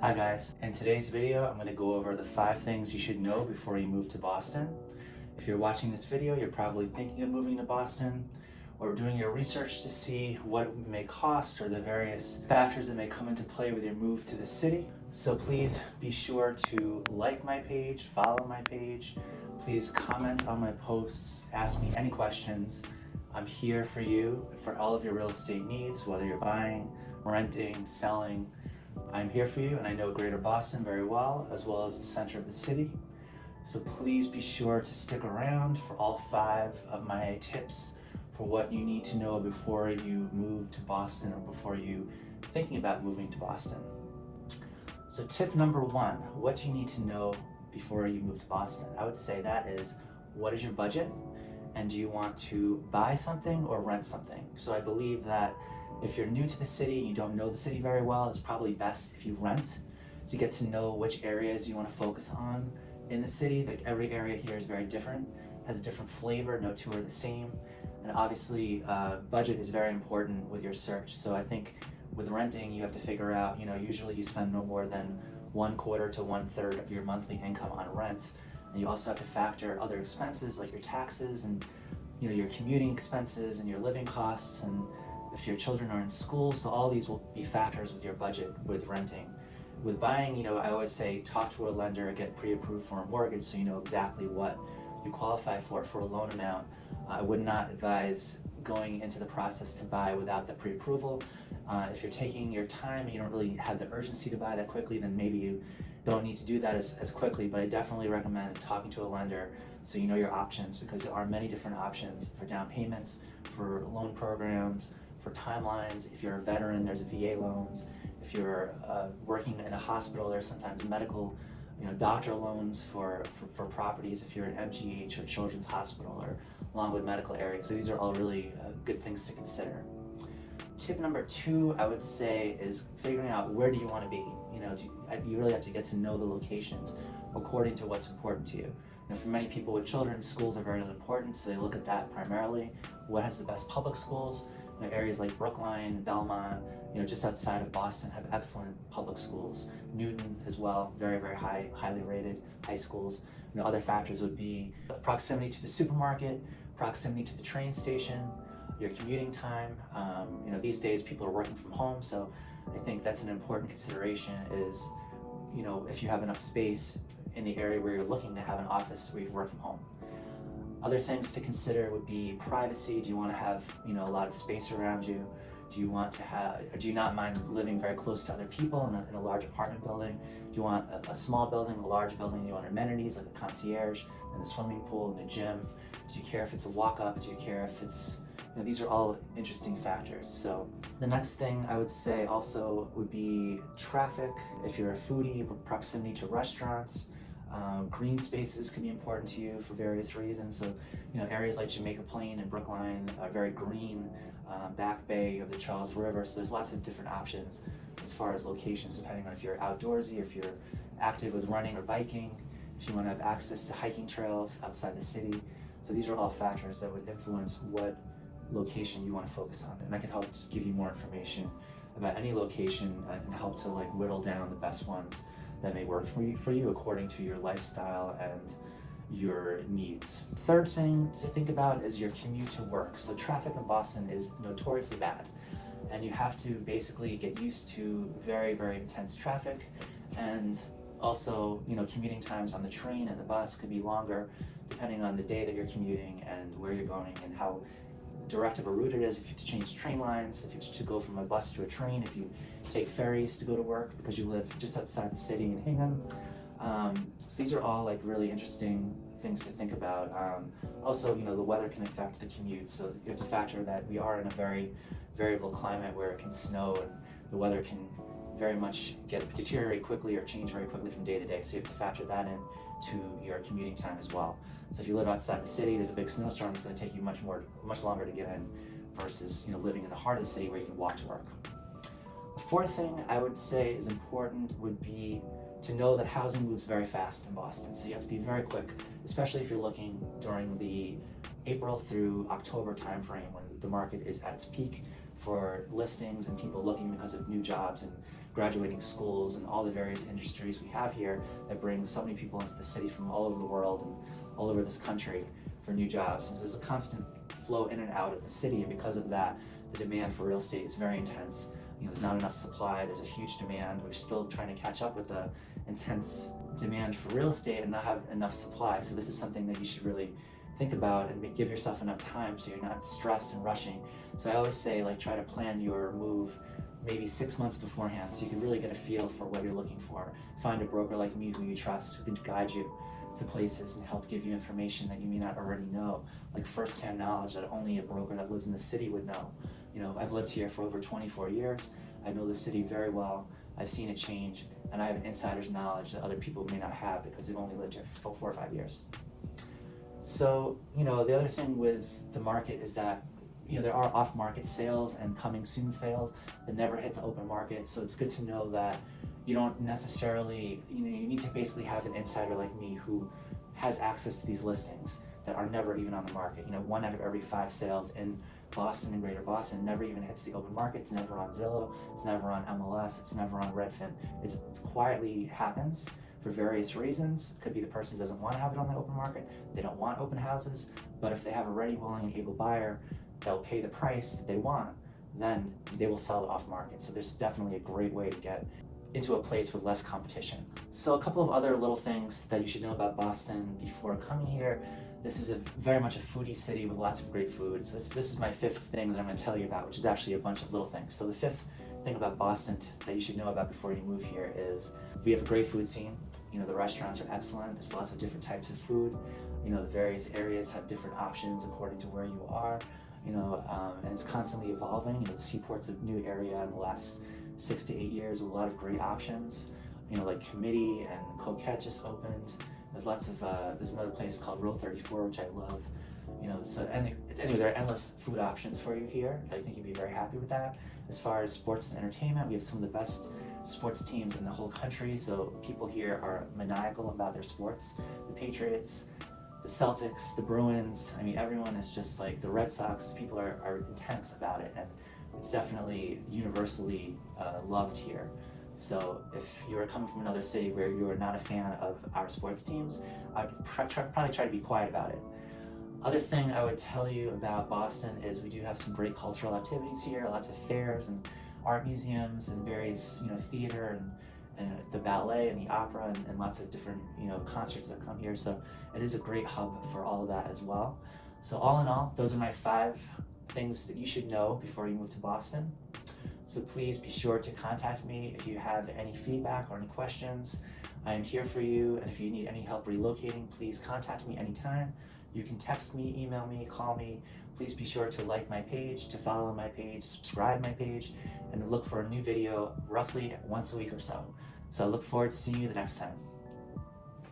Hi guys, in today's video I'm going to go over the 5 things you should know before you move to Boston. If you're watching this video, you're probably thinking of moving to Boston or doing your research to see what it may cost or the various factors that may come into play with your move to the city. So please be sure to like my page, follow my page, please comment on my posts, ask me any questions. I'm here for you for all of your real estate needs, whether you're buying, renting, selling. I'm here for you, and I know Greater Boston very well as the center of the city. So please be sure to stick around for all 5 of my tips for what you need to know before you move to Boston or before you thinking about moving to Boston. So tip number 1, what do you need to know before you move to Boston? I would say that is, what is your budget? And do you want to buy something or rent something? So I believe that if you're new to the city and you don't know the city very well, it's probably best if you rent to get to know which areas you want to focus on in the city. Like every area here is very different, has a different flavor, no two are the same. And obviously budget is very important with your search. So I think with renting, you have to figure out, usually you spend no more than 1/4 to 1/3 of your monthly income on rent. And you also have to factor other expenses like your taxes and your commuting expenses and your living costs, and if your children are in school. So all these will be factors with your budget with renting. With buying, I always say talk to a lender, get pre-approved for a mortgage so you know exactly what you qualify for a loan amount. I would not advise going into the process to buy without the pre-approval. If you're taking your time and you don't really have the urgency to buy that quickly, then maybe you don't need to do that as quickly, but I definitely recommend talking to a lender so you know your options, because there are many different options for down payments, for loan programs, for timelines. If you're a veteran, there's VA loans. If you're working in a hospital, there's sometimes medical, doctor loans for properties. If you're an MGH or Children's Hospital or Longwood Medical Area. So these are all really good things to consider. Tip number 2, I would say, is figuring out where do you want to be. You really have to get to know the locations according to what's important to you. For many people with children, schools are very important, so they look at that primarily. What has the best public schools? Areas like Brookline, Belmont, just outside of Boston have excellent public schools. Newton as well, very, very highly rated high schools. Other factors would be proximity to the supermarket, proximity to the train station, your commuting time. These days people are working from home, so I think that's an important consideration is, if you have enough space in the area where you're looking to have an office where you work from home. Other things to consider would be privacy. Do you want to have, a lot of space around you? Do you not mind living very close to other people in a large apartment building? Do you want a small building, a large building? Do you want amenities like a concierge and a swimming pool and a gym? Do you care if it's a walk-up? Do you care if it's, these are all interesting factors. So the next thing I would say also would be traffic. If you're a foodie, proximity to restaurants. Green spaces can be important to you for various reasons. So, areas like Jamaica Plain and Brookline are very green, Back Bay of the Charles River. So there's lots of different options as far as locations, depending on if you're outdoorsy, if you're active with running or biking, if you want to have access to hiking trails outside the city. So these are all factors that would influence what location you want to focus on. And I can help to give you more information about any location and help to whittle down the best ones that may work for you according to your lifestyle and your needs. Third thing to think about is your commute to work. So traffic in Boston is notoriously bad, and you have to basically get used to very, very intense traffic. And also, commuting times on the train and the bus could be longer depending on the day that you're commuting and where you're going and how direct of a route it is. If you have to change train lines, if you have to go from a bus to a train, if you take ferries to go to work because you live just outside the city in Hingham. So these are all really interesting things to think about. Also, the weather can affect the commute, so you have to factor that we are in a very variable climate where it can snow and the weather can very much deteriorate quickly or change very quickly from day to day. So you have to factor that in to your commuting time as well. So if you live outside the city, there's a big snowstorm, it's going to take you much longer to get in versus living in the heart of the city where you can walk to work. The fourth thing I would say is important would be to know that housing moves very fast in Boston. So you have to be very quick, especially if you're looking during the April through October timeframe when the market is at its peak for listings and people looking because of new jobs and graduating schools and all the various industries we have here that bring so many people into the city from all over the world and all over this country for new jobs. And so there's a constant flow in and out of the city, and because of that, the demand for real estate is very intense. There's not enough supply, there's a huge demand. We're still trying to catch up with the intense demand for real estate and not have enough supply. So this is something that you should really think about and give yourself enough time so you're not stressed and rushing. So I always say, try to plan your move maybe 6 months beforehand so you can really get a feel for what you're looking for. Find a broker like me who you trust, who can guide you to places and help give you information that you may not already know, like first-hand knowledge that only a broker that lives in the city would know. I've lived here for over 24 years. I know the city very well. I've seen it change, and I have an insider's knowledge that other people may not have because they've only lived here for 4 or 5 years. So, the other thing with the market is that, there are off-market sales and coming soon sales that never hit the open market. So it's good to know that you don't necessarily, you need to basically have an insider like me who has access to these listings that are never even on the market. 1 out of every 5 sales in Boston and Greater Boston never even hits the open market. It's never on Zillow, it's never on MLS, it's never on Redfin. It's quietly happens for various reasons. It could be the person doesn't want to have it on the open market, they don't want open houses, but if they have a ready, willing, and able buyer, they'll pay the price that they want, then they will sell it off market. So there's definitely a great way to get into a place with less competition. So a couple of other little things that you should know about Boston before coming here. This is very much a foodie city with lots of great food. So this is my 5th thing that I'm going to tell you about, which is actually a bunch of little things. So the 5th thing about Boston that you should know about before you move here is we have a great food scene. The restaurants are excellent. There's lots of different types of food. The various areas have different options according to where you are. And it's constantly evolving. The Seaport's a new area in the last 6 to 8 years with a lot of great options. Like Committee and Coquette just opened. There's lots of, there's another place called Row 34, which I love. So anyway, there are endless food options for you here. I think you'd be very happy with that. As far as sports and entertainment, we have some of the best sports teams in the whole country. So people here are maniacal about their sports. The Patriots, the Celtics, the Bruins, everyone is just like the Red Sox. People are intense about it, and it's definitely universally loved here. So if you're coming from another city where you are not a fan of our sports teams, I'd probably try to be quiet about it. Other thing I would tell you about Boston is we do have some great cultural activities here, lots of fairs and art museums and various, theater and the ballet and the opera and lots of different, concerts that come here. So it is a great hub for all of that as well. So all in all, those are my 5 things that you should know before you move to Boston. So please be sure to contact me if you have any feedback or any questions. I am here for you, and if you need any help relocating, please contact me anytime. You can text me, email me, call me. Please be sure to like my page, to follow my page, subscribe my page, and look for a new video roughly once a week or so. So I look forward to seeing you the next time.